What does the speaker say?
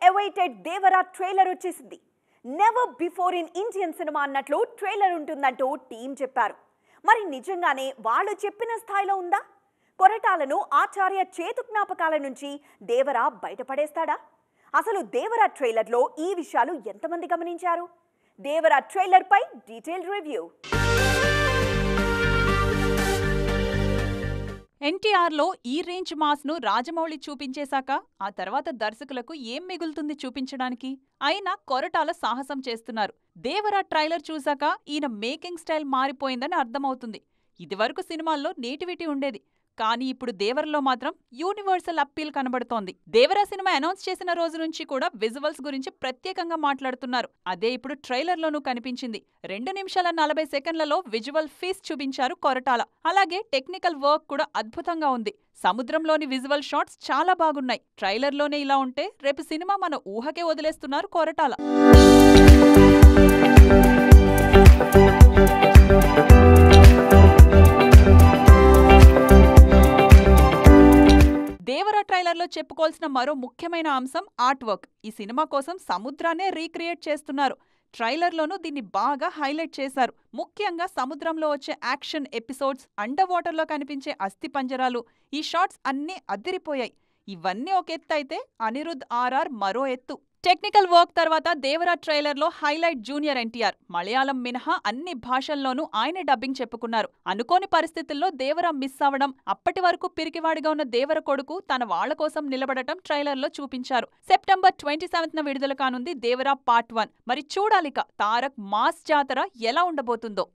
awaited Devara trailer వచ్చేసింది. Never before in Indian cinema అన్నట్లు trailer ఉంటుందంటూ team చెప్పారు. మరి నిజంగానే వాళ్ళు చెప్పిన స్థాయిలో ఉందా? కొరటాలను ఆచార్య చేతు జ్ఞాపకాల నుంచి దేవరా బయటపడేస్తాడా? అసలు దేవరా ట్రైలర్లో ఈ విషయాలు ఎంతమంది గమనించారు? దేవరా ట్రైలర్ పై డీటెయిల్ రివ్యూ. ఎన్టీఆర్లో ఈ రేంజ్ మాస్ను రాజమౌళి చూపించేశాక ఆ తర్వాత దర్శకులకు ఏం మిగులుతుంది చూపించడానికి? అయినా కొరటాల సాహసం చేస్తున్నారు. దేవరా ట్రైలర్ చూశాక ఈయన మేకింగ్ స్టైల్ మారిపోయిందని అర్థమవుతుంది. ఇదివరకు సినిమాల్లో నేటివిటీ ఉండేది, కానీ ఇప్పుడు దేవరలో మాత్రం యూనివర్సల్ అప్పీల్ కనబడుతోంది. దేవరా సినిమా అనౌన్స్ చేసిన రోజు నుంచి కూడా విజువల్స్ గురించి ప్రత్యేకంగా మాట్లాడుతున్నారు. అదే ఇప్పుడు ట్రైలర్లోనూ కనిపించింది. 2 నిమిషాల 40 సెకండ్లలో విజువల్ ఫీస్ట్ చూపించారు కొరటాల. అలాగే టెక్నికల్ వర్క్ కూడా అద్భుతంగా ఉంది. సముద్రంలోని విజువల్ షాట్స్ చాలా బాగున్నాయి. ట్రైలర్లోనే ఇలా ఉంటే రేపు సినిమా మన ఊహకే వదిలేస్తున్నారు కొరటాల. దేవరా ట్రైలర్లో చెప్పుకోవాల్సిన మరో ముఖ్యమైన అంశం ఆర్ట్ వర్క్. ఈ సినిమా కోసం సముద్రాన్నే రీక్రియేట్ చేస్తున్నారు. ట్రైలర్లోనూ దీన్ని బాగా హైలైట్ చేశారు. ముఖ్యంగా సముద్రంలో వచ్చే యాక్షన్ ఎపిసోడ్స్, అండర్ వాటర్లో కనిపించే అస్థిపంజరాలు, ఈ షాట్స్ అన్నీ అదిరిపోయాయి. ఇవన్నీ ఒక ఎత్తు అయితే అనిరుద్ ఆర్ఆర్ మరో ఎత్తు. టెక్నికల్ వర్క్ తర్వాత దేవరా ట్రైలర్లో హైలైట్ జూనియర్ ఎన్టీఆర్. మలయాళం మినహా అన్ని భాషల్లోనూ ఆయనే డబ్బింగ్ చెప్పుకున్నారు. అనుకోని పరిస్థితుల్లో దేవరా మిస్ అవడం, అప్పటి వరకు పిరికివాడిగా ఉన్న దేవర కొడుకు తన వాళ్ల కోసం నిలబడటం ట్రైలర్లో చూపించారు. సెప్టెంబర్ 27న విడుదల కానుంది దేవరా పార్ట్ 1. మరి చూడాలిక తారక్ మాస్ జాతర ఎలా ఉండబోతుందో.